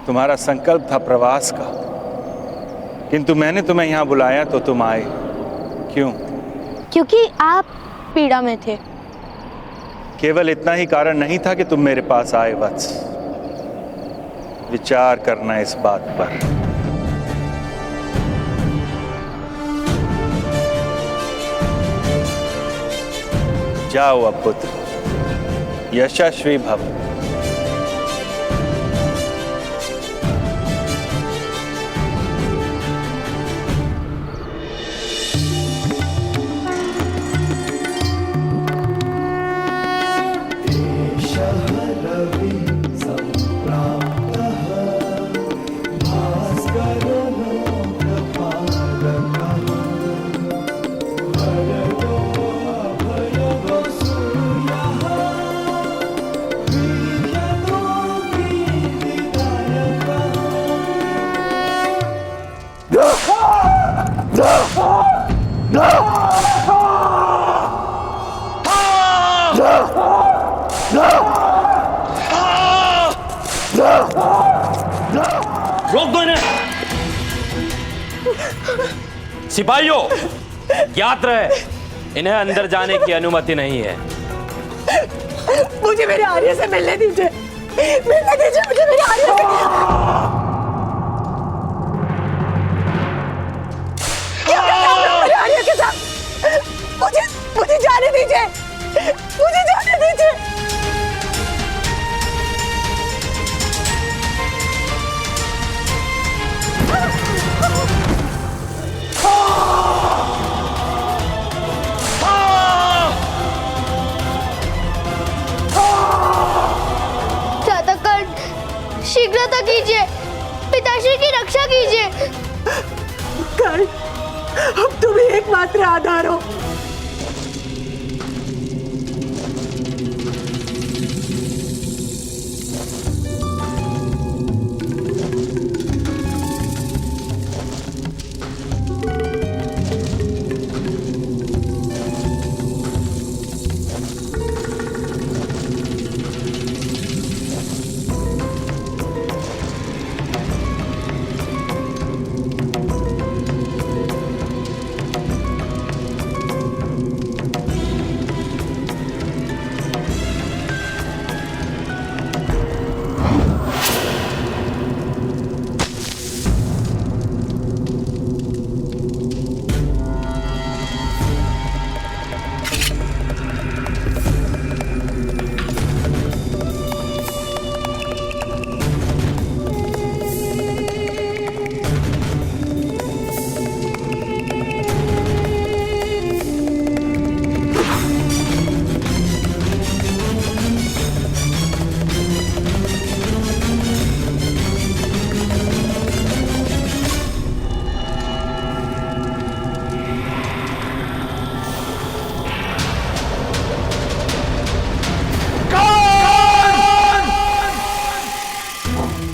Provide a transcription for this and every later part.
तुम्हारा संकल्प था प्रवास का, किंतु मैंने तुम्हें यहाँ बुलाया तो तुम आए। क्यों? क्योंकि आप पीड़ा में थे। केवल इतना ही कारण नहीं था कि तुम मेरे पास आए वत्स। विचार करना इस बात पर। जाओ अब पुत्र, यशस्वी भव। रोक दो इन्हें। सिपाहियों, याद रहे, इन्हें अंदर जाने की अनुमति नहीं है। मुझे मेरे आर्य से मिलने दीजिए, मिलने दीजिए मुझे मेरे आर्य से। क्या कर रहे हो मेरे आर्य के साथ? मुझे जाने दीजिए, मुझे जाने दीजिए। शीघ्रता कीजिए, पिताश्री की रक्षा कीजिए। कर्ण, अब तुम ही एकमात्र आधार हो।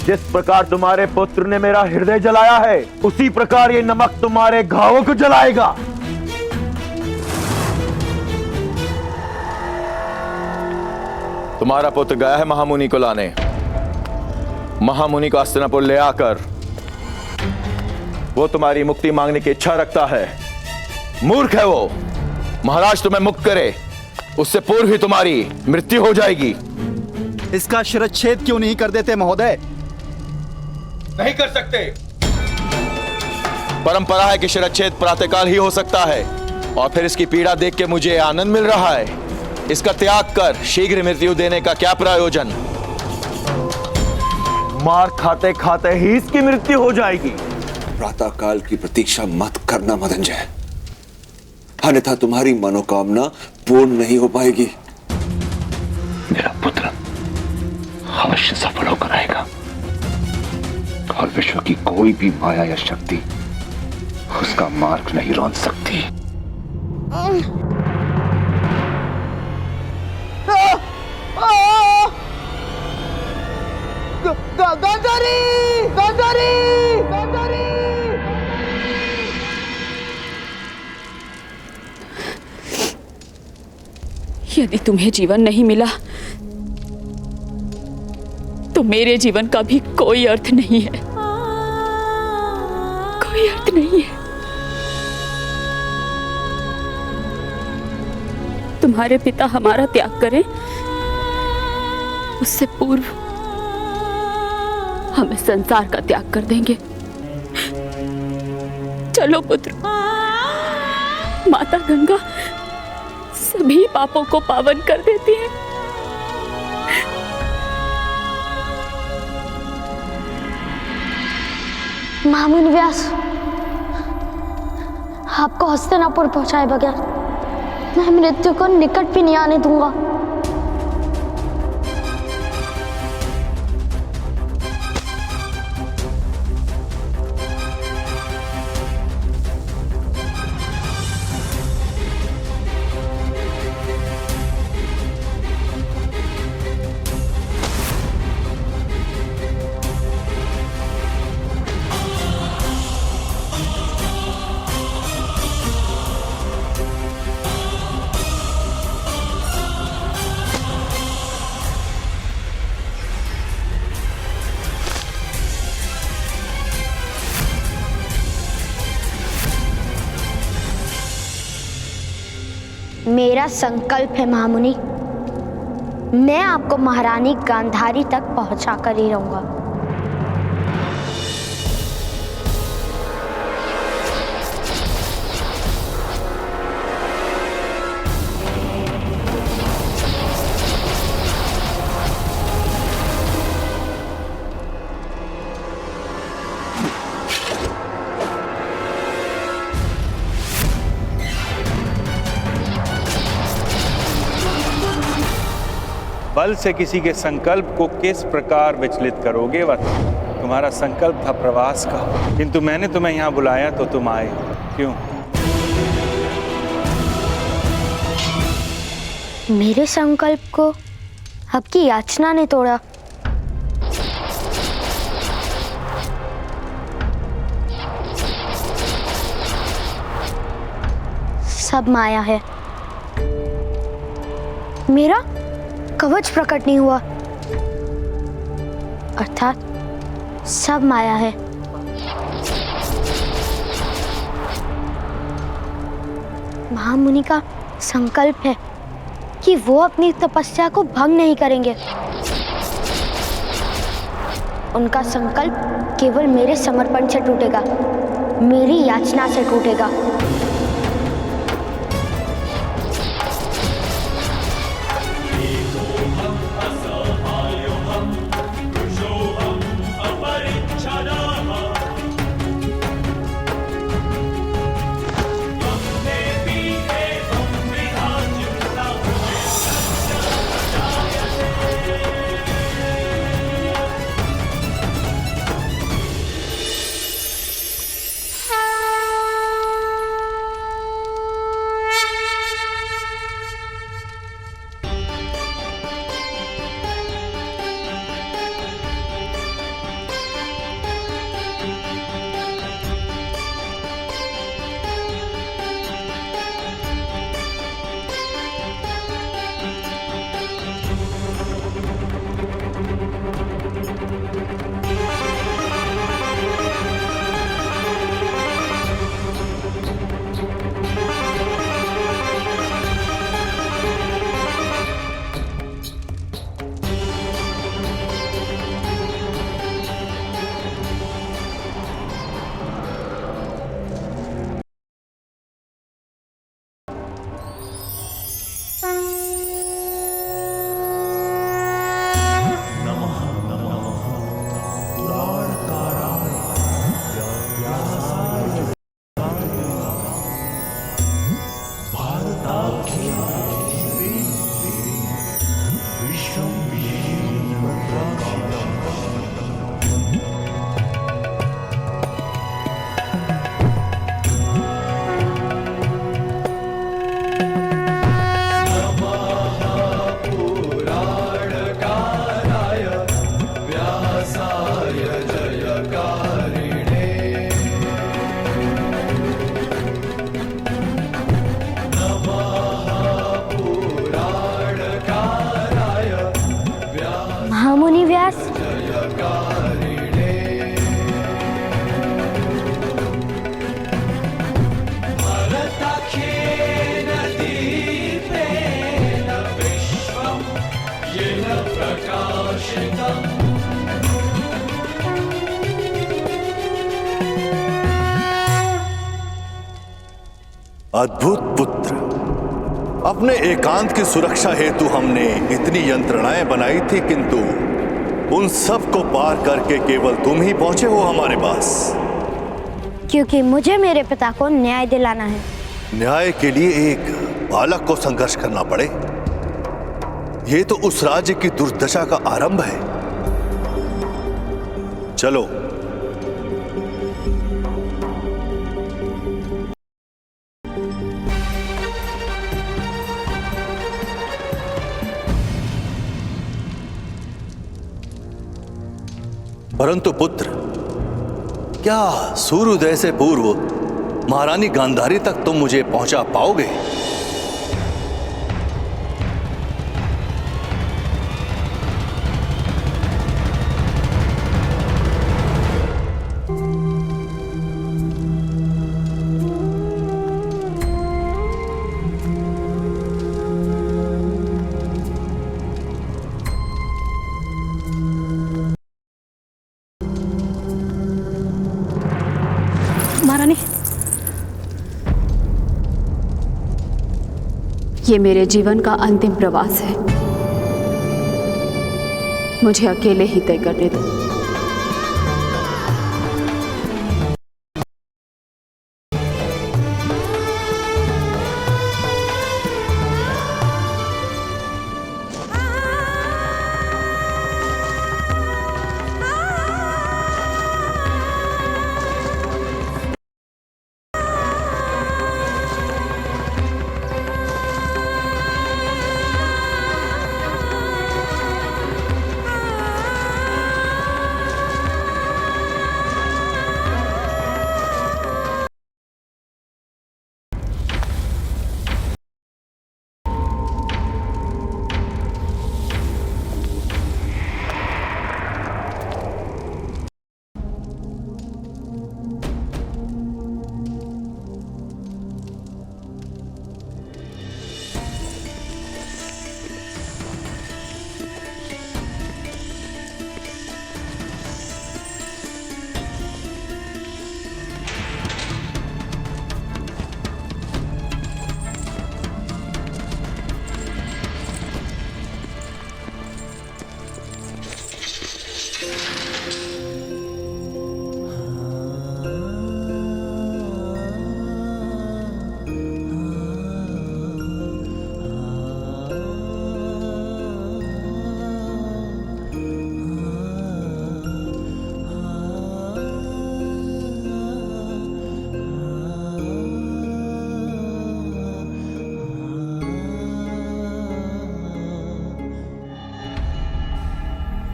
जिस प्रकार तुम्हारे पुत्र ने मेरा हृदय जलाया है, उसी प्रकार ये नमक तुम्हारे घावों को जलाएगा। तुम्हारा पुत्र गया है महामुनि को लाने। महामुनि को हस्तिनापुर ले आकर वो तुम्हारी मुक्ति मांगने की इच्छा रखता है। मूर्ख है वो। महाराज तुम्हें मुक्त करे उससे पूर्व ही तुम्हारी मृत्यु हो जाएगी। इसका शिरच्छेद क्यों नहीं कर देते महोदय? नहीं कर सकते। परंपरा है कि शिरच्छेद प्रातःकाल ही हो सकता है, और फिर इसकी पीड़ा देख के मुझे आनंद मिल रहा है। इसका त्याग कर शीघ्र मृत्यु देने का क्या प्रयोजन? मार खाते खाते ही इसकी मृत्यु हो जाएगी। प्रातःकाल की प्रतीक्षा मत करना मदंजय, अन्यथा तुम्हारी मनोकामना पूर्ण नहीं हो पाएगी। मेरा पुत्र अवश्य सफल होकर आएगा, और विश्व की कोई भी माया या शक्ति उसका मार्ग नहीं रोक सकती। यदि तुम्हें जीवन नहीं मिला तो मेरे जीवन का भी कोई अर्थ नहीं है, कोई अर्थ नहीं है। तुम्हारे पिता हमारा त्याग करें उससे पूर्व हम इस संसार का त्याग कर देंगे। चलो पुत्र, माता गंगा सभी पापों को पावन कर देती है। महामुनि व्यास, आपको हस्तिनापुर पहुंचाए बगैर मैं मृत्यु को निकट भी नहीं आने दूंगा। मेरा संकल्प है महामुनि, मैं आपको महारानी गांधारी तक पहुंचा कर ही रहूंगा। बल से किसी के संकल्प को किस प्रकार विचलित करोगे? वह तुम्हारा संकल्प था प्रवास का, किंतु मैंने तुम्हें यहाँ बुलाया तो तुम आए, क्यों? मेरे संकल्प को आपकी याचना ने तोड़ा। सब माया है। मेरा कवच प्रकट नहीं हुआ, अर्थात सब माया है। महामुनि का संकल्प है कि वो अपनी तपस्या को भंग नहीं करेंगे। उनका संकल्प केवल मेरे समर्पण से टूटेगा, मेरी याचना से टूटेगा। अद्भुत पुत्र, अपने एकांत की सुरक्षा हेतु हमने इतनी यंत्रणाएं बनाई थी, किंतु उन सब को पार करके केवल तुम ही पहुंचे हो हमारे पास। क्योंकि मुझे मेरे पिता को न्याय दिलाना है। न्याय के लिए एक बालक को संघर्ष करना पड़े, यह तो उस राज्य की दुर्दशा का आरंभ है। चलो। परंतु पुत्र, क्या सूर्योदय से पूर्व महारानी गांधारी तक तुम मुझे पहुंचा पाओगे? महारानी, ये मेरे जीवन का अंतिम प्रवास है। मुझे अकेले ही तय करने दो।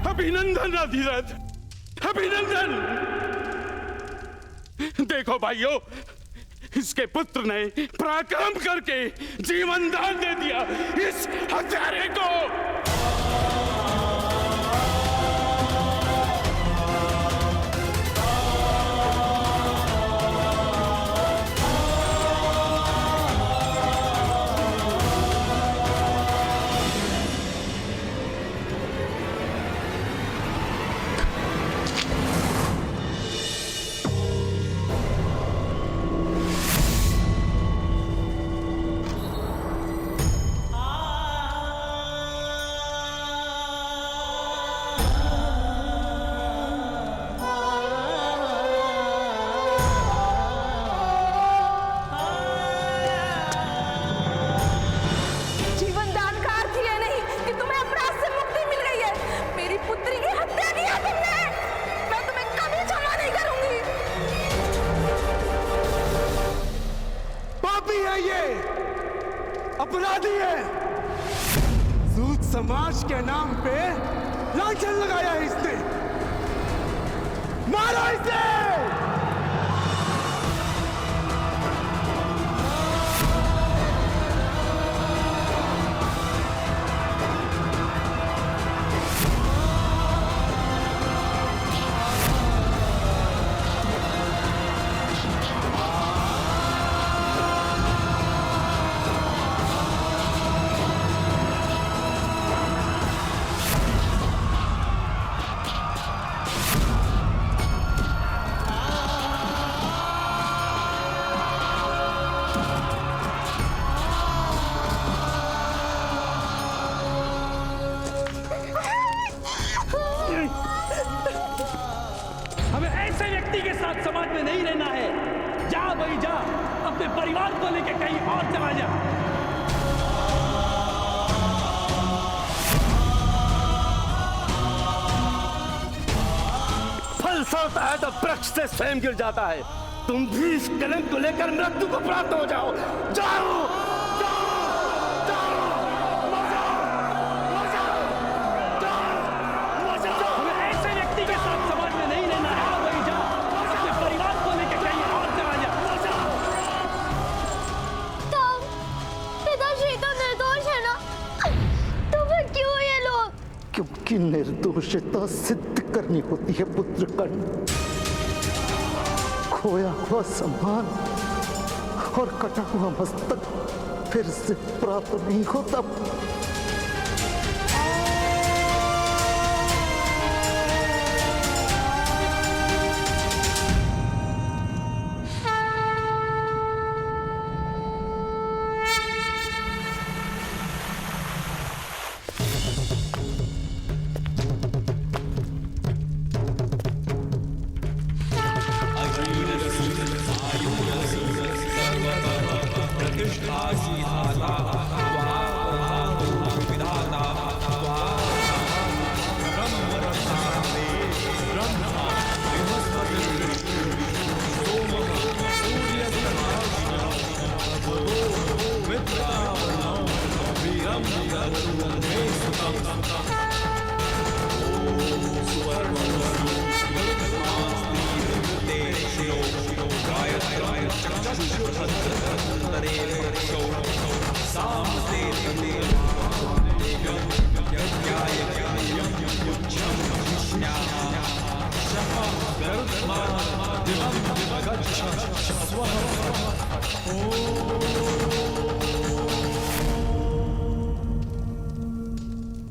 अभिनंदन अधिरथ, अभिनंदन। देखो भाइयों, इसके पुत्र ने पराक्रम करके जीवन दान दे दिया इस हत्यारे को। अपराधी है। सूद समाज के नाम पे लांछन लगाया है इसने। मारो इसे। साथ समाज में नहीं रहना है, जा भाई जा, अपने परिवार को लेके कहीं और चला जा। फल सड़ता है तो वृक्ष से स्वयं गिर जाता है। तुम भी इस कलंक को लेकर मृत्यु को प्राप्त हो जाओ। जाओ ऐसे व्यक्ति के साथ समाज में नहीं रहना है, भाई जा, अपने परिवार को लेके कहीं और चला जा। तब पिताश्री तो निर्दोष है ना, तो फिर क्यों ये लोग? क्योंकि निर्दोषता सिद्ध करनी होती है पुत्रकर्ण। खोया हुआ सम्मान और कटा हुआ मस्तक फिर से प्राप्त नहीं होता।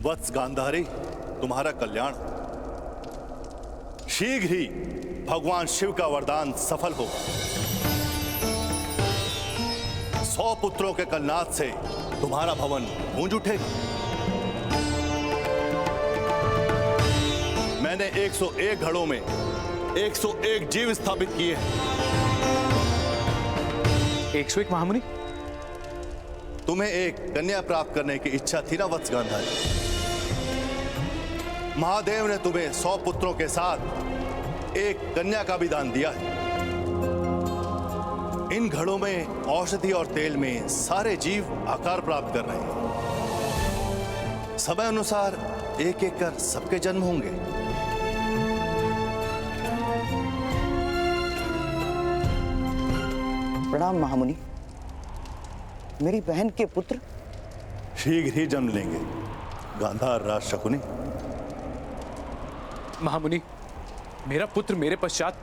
वत्स गांधारी, तुम्हारा कल्याण। शीघ्र ही भगवान शिव का वरदान सफल होगा। 100 पुत्रों के कलनाद से तुम्हारा भवन गूंज उठेगा। मैंने 101 घड़ों में 101 जीव स्थापित किए हैं। 101 महामुनि? तुम्हें एक कन्या प्राप्त करने की इच्छा थी ना वत्स गांधारी? महादेव ने तुम्हें 100 पुत्रों के साथ एक कन्या का भी दान दिया है। इन घड़ों में औषधि और तेल में सारे जीव आकार प्राप्त कर रहे हैं। समय अनुसार एक एक कर सबके जन्म होंगे। प्रणाम महामुनि। मेरी बहन के पुत्र शीघ्र ही जन्म लेंगे गांधार राज शकुनी। महामुनि, मेरा पुत्र मेरे पश्चात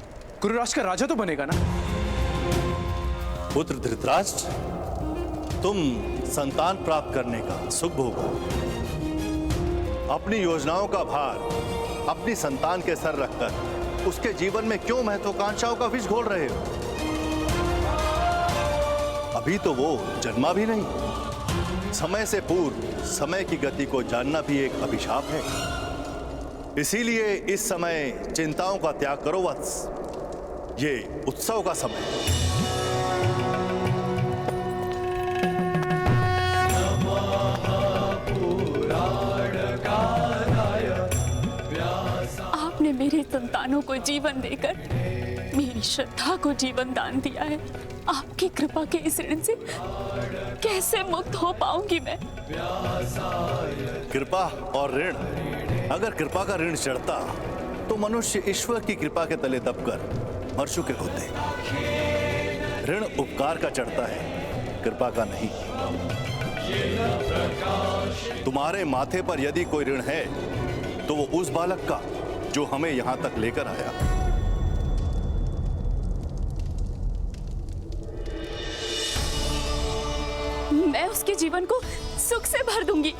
कुरुराष्ट्र का राजा तो बनेगा ना? पुत्र धृतराष्ट्र, तुम संतान प्राप्त करने का सुख भोगो। अपनी योजनाओं का भार अपनी संतान के सर रखकर उसके जीवन में क्यों महत्वाकांक्षाओं का विष घोल रहे हो? अभी तो वो जन्मा भी नहीं। समय से पूर्व समय की गति को जानना भी एक अभिशाप है। इसीलिए इस समय चिंताओं का त्याग करो वत्स। ये उत्सव का समय है। आपने मेरे संतानों को जीवन देकर मेरी श्रद्धा को जीवन दान दिया है। आपकी कृपा के इस ऋण से कैसे मुक्त हो पाऊंगी मैं? कृपा और ऋण, अगर कृपा का ऋण चढ़ता तो मनुष्य ईश्वर की कृपा के तले दबकर मर चुके होते। ऋण उपकार का चढ़ता है, कृपा का नहीं। तुम्हारे माथे पर यदि कोई ऋण है तो वो उस बालक का जो हमें यहां तक लेकर आया। मैं उसके जीवन को सुख से भर दूंगी,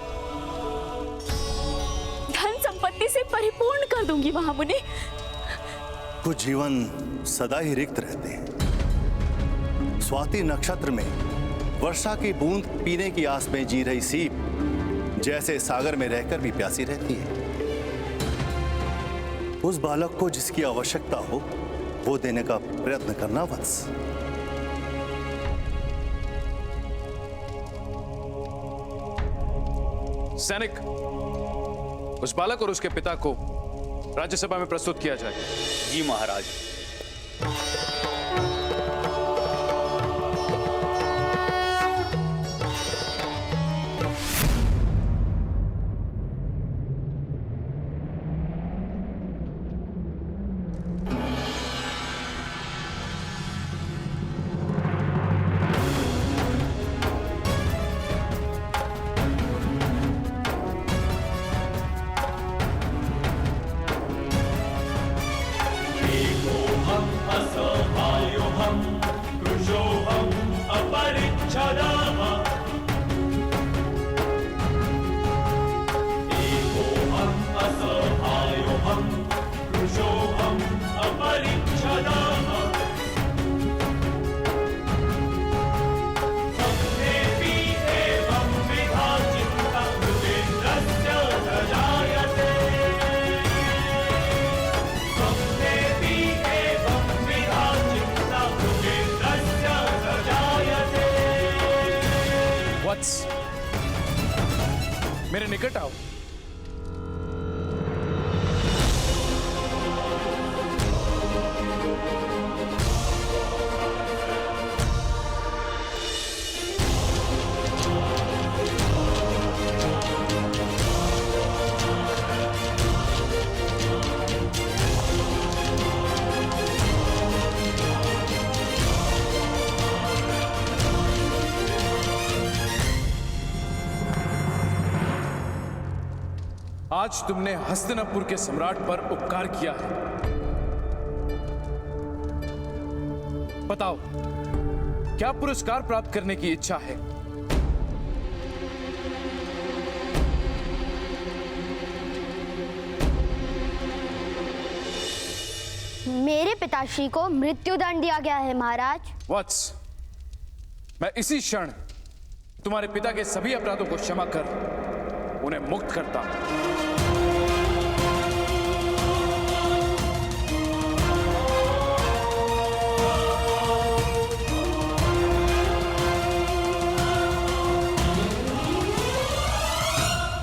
धन संपत्ति से परिपूर्ण कर दूंगी महामुनि। कुछ जीवन सदा ही रिक्त रहते हैं। स्वाति नक्षत्र में वर्षा की बूंद पीने की आस में जी रही सीप जैसे सागर में रहकर भी प्यासी रहती है। उस बालक को जिसकी आवश्यकता हो वो देने का प्रयत्न करना वत्स। सैनिक, उस बालक और उसके पिता को राज्यसभा में प्रस्तुत किया जाए। जी महाराज। मेरे निकट आओ। आज तुमने हस्तिनापुर के सम्राट पर उपकार किया है। बताओ, क्या पुरस्कार प्राप्त करने की इच्छा है? मेरे पिताश्री को मृत्युदंड दिया गया है महाराज। वत्स, मैं इसी क्षण तुम्हारे पिता के सभी अपराधों को क्षमा कर उन्हें मुक्त करता हूं।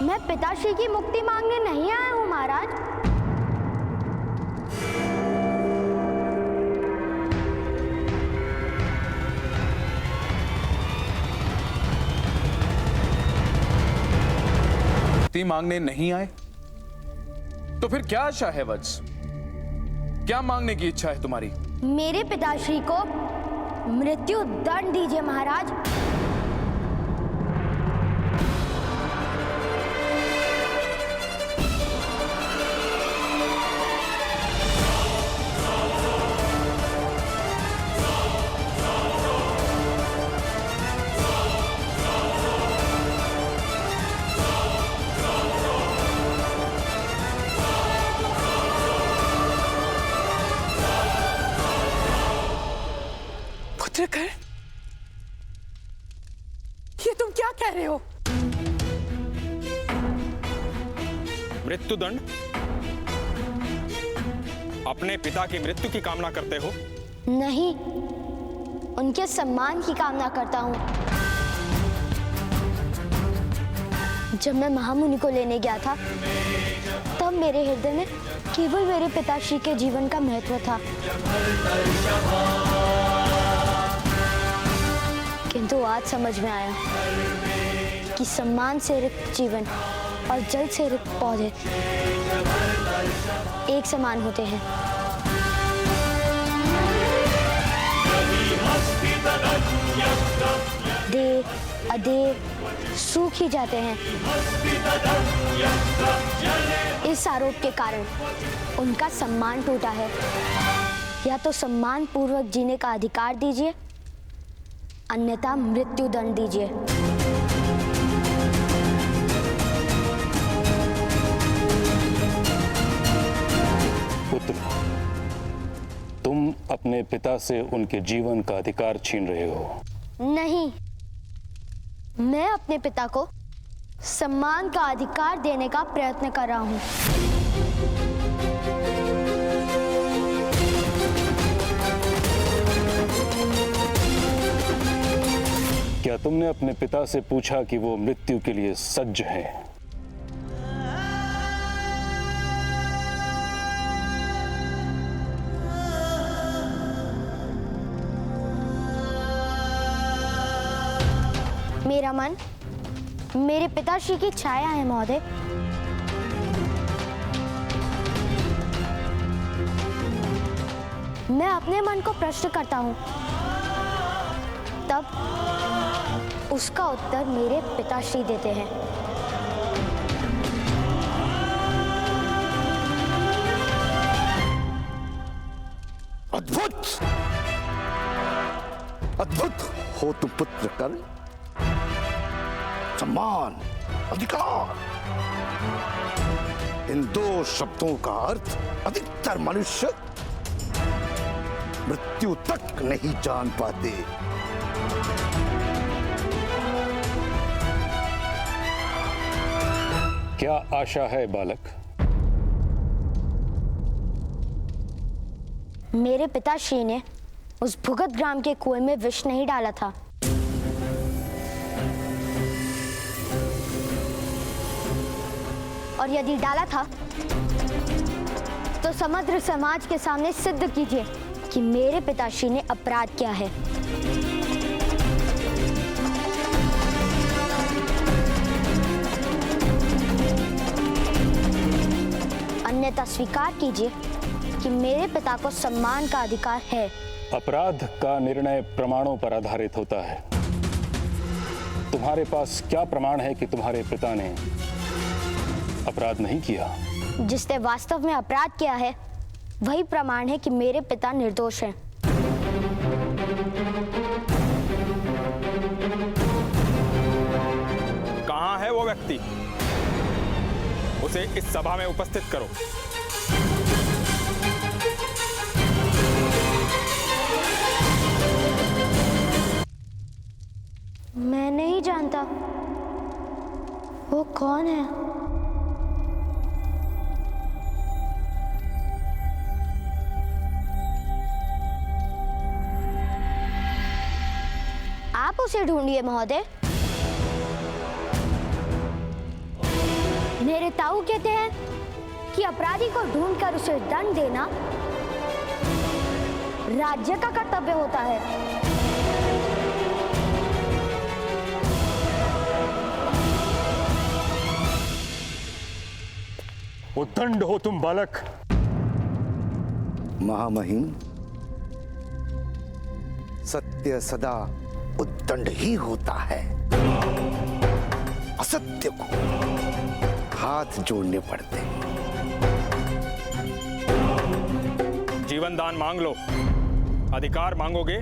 मैं पिताश्री की मुक्ति मांगने नहीं आया हूं महाराज। मुक्ति मांगने नहीं आए तो फिर क्या आशा है वत्स? क्या मांगने की इच्छा है तुम्हारी? मेरे पिताश्री को मृत्यु दंड दीजिए महाराज। पुत्रकर, ये तुम क्या कह रहे हो? मृत्युदंड? अपने पिता की मृत्यु की कामना करते हो? नहीं, उनके सम्मान की कामना करता हूं। जब मैं महामुनि को लेने गया था तब मेरे हृदय में केवल मेरे पिताश्री के जीवन का महत्व था, किंतु आज समझ में आया कि सम्मान से रिक्त जीवन और जल से रिक्त पौधे एक समान होते हैं। देव अदेव सूख ही जाते हैं। इस आरोप के कारण उनका सम्मान टूटा है। या तो सम्मान पूर्वक जीने का अधिकार दीजिए, अन्यथा मृत्यु दंड दीजिए। पुत्र, तुम अपने पिता से उनके जीवन का अधिकार छीन रहे हो। नहीं, मैं अपने पिता को सम्मान का अधिकार देने का प्रयत्न कर रहा हूं। क्या तुमने अपने पिता से पूछा कि वो मृत्यु के लिए सज्ज हैं? मेरा मन मेरे पिताश्री की छाया है महोदय। मैं अपने मन को प्रश्न करता हूं, तब उसका उत्तर मेरे पिताश्री देते हैं। अद्भुत, अद्भुत हो तुम पुत्र कर्ण। सम्मान, अधिकार, इन दो शब्दों का अर्थ अधिकतर मनुष्य मृत्यु तक नहीं जान पाते। क्या आशा है बालक? मेरे पिताश्री ने उस भुगत ग्राम के कुएं में विष नहीं डाला था। और यदि डाला था तो समग्र समाज के सामने सिद्ध कीजिए कि मेरे पिताश्री ने अपराध किया है। अन्यथा स्वीकार कीजिए कि मेरे पिता को सम्मान का अधिकार है। अपराध का निर्णय प्रमाणों पर आधारित होता है। तुम्हारे पास क्या प्रमाण है कि तुम्हारे पिता ने अपराध नहीं किया? जिसने वास्तव में अपराध किया है वही प्रमाण है कि मेरे पिता निर्दोष हैं। कहां है वो व्यक्ति? उसे इस सभा में उपस्थित करो। मैं नहीं जानता वो कौन है। आप उसे ढूंढिए महोदय। मेरे ताऊ कहते हैं कि अपराधी को ढूंढकर उसे दंड देना राज्य का कर्तव्य होता है। उद्दंड हो तुम बालक। महामहिम, सत्य सदा उद्दंड ही होता है। असत्य को हाथ जोड़ने पड़ते। जीवन दान मांग लो। अधिकार मांगोगे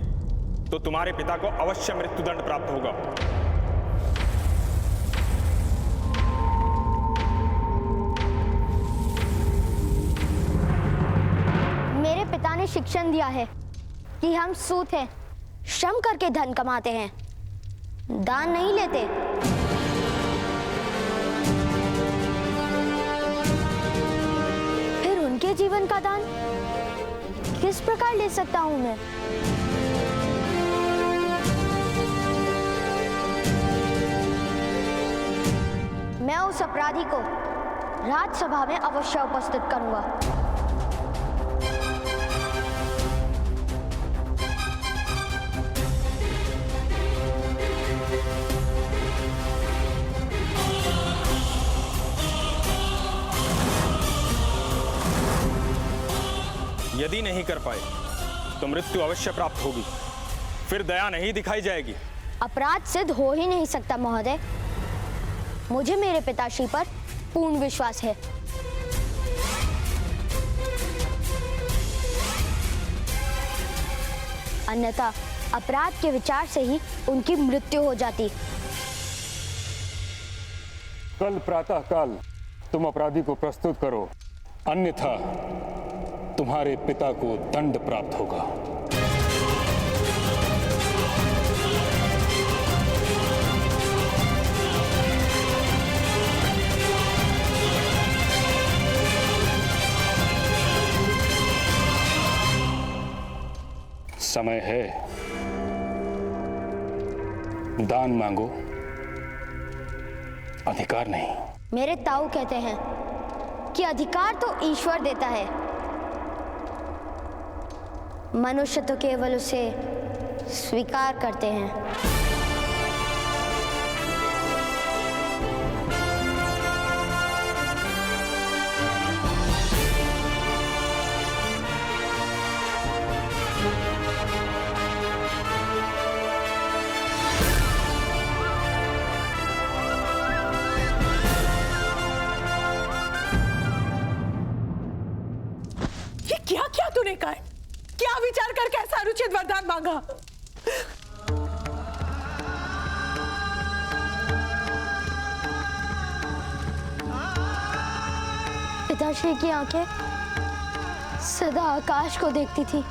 तो तुम्हारे पिता को अवश्य मृत्युदंड प्राप्त होगा। मेरे पिता ने शिक्षण दिया है कि हम सूत हैं, श्रम करके धन कमाते हैं, दान नहीं लेते। फिर उनके जीवन का दान किस प्रकार ले सकता हूं मैं? मैं उस अपराधी को राज्यसभा में अवश्य उपस्थित करूंगा। यदि नहीं कर पाए तो मृत्यु अवश्य प्राप्त होगी। फिर दया नहीं दिखाई जाएगी। अपराध सिद्ध हो ही नहीं सकता महोदय। मुझे मेरे पिताश्री पर पूर्ण विश्वास है। अन्यथा अपराध के विचार से ही उनकी मृत्यु हो जाती। कल प्रातः काल तुम अपराधी को प्रस्तुत करो, अन्यथा तुम्हारे पिता को दंड प्राप्त होगा। समय है, दान मांगो, अधिकार नहीं। मेरे ताऊ कहते हैं कि अधिकार तो ईश्वर देता है, मनुष्य तो केवल उसे स्वीकार करते हैं। ये क्या क्या तूने कहा? क्या विचार करके ऐसा अनुचित वरदान मांगा? पिताश्री की आंखें सदा आकाश को देखती थी,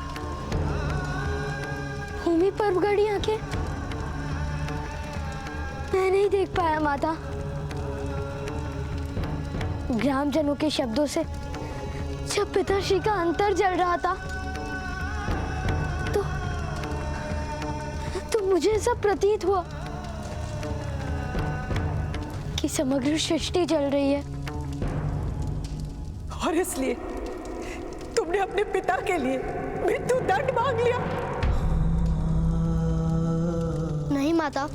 भूमि पर गड़ी आंखें मैं नहीं देख पाया माता। ग्रामजनों के शब्दों से जब पिताश्री का अंतर जल रहा था तो मुझे ऐसा प्रतीत हुआ कि समग्र सृष्टि जल रही है। और इसलिए तुमने अपने पिता के लिए मृत्यु दंड मांग लिया? नहीं माता,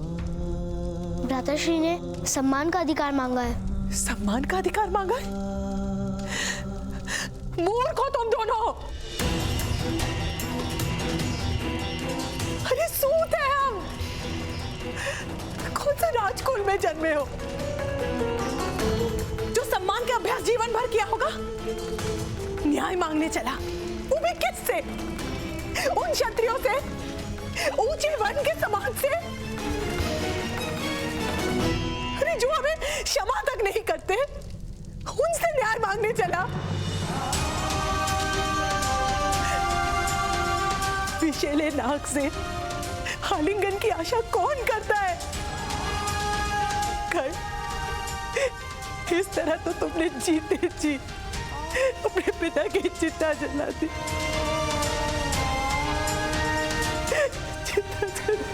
भ्राताश्री ने सम्मान का अधिकार मांगा है। सम्मान का अधिकार मांगा है? मूर्ख हो तुम दोनों। अरे सूत है हम, कौन सा राजकुल में जन्मे हो जो सम्मान का अभ्यास जीवन भर किया होगा? न्याय मांगने चला, वो भी किससे? उन क्षत्रियों से, ऊंचे वर्ण के समाज से, अरे जो हमें क्षमा तक नहीं करते, उनसे न्याय मांगने चला। विशेले नाक से आलिंगन की आशा कौन करता है? कर इस तरह तो तुमने जीते जी अपने पिता की चिता जला दी। चिता जला।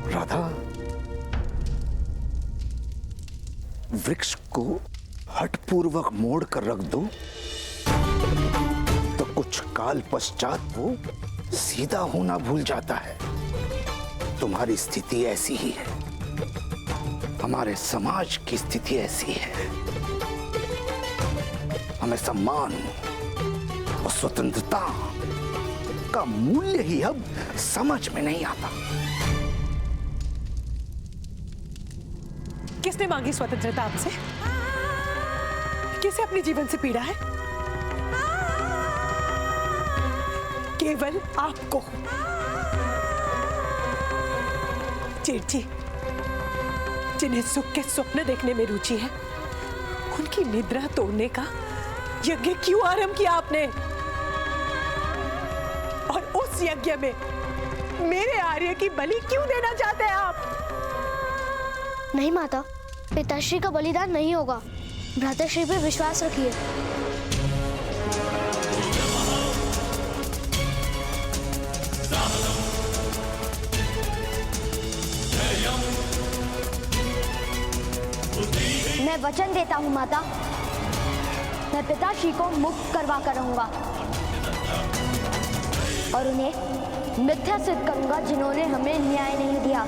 राधा, वृक्ष को हठपूर्वक मोड़ कर रख दो तो कुछ काल पश्चात वो सीधा होना भूल जाता है। तुम्हारी स्थिति ऐसी ही है, हमारे समाज की स्थिति ऐसी है। हमें सम्मान और स्वतंत्रता का मूल्य ही अब समझ में नहीं आता। किसने मांगी स्वतंत्रता आपसे? किसे अपने जीवन से पीड़ा है? केवल आपको। जेठ जी, जिन्हें सुख के स्वप्न देखने में रुचि है, उनकी निद्रा तोड़ने का यज्ञ क्यों आरंभ किया आपने? और उस यज्ञ में मेरे आर्य की बलि क्यों देना चाहते हैं आप? नहीं माता, पिताश्री का बलिदान नहीं होगा। भ्राताश्री पे विश्वास रखिए। मैं वचन देता हूँ माता, मैं पिताश्री को मुक्त करवा कर रहूंगा और उन्हें मिथ्या सिद्ध करूंगा जिन्होंने हमें न्याय नहीं दिया।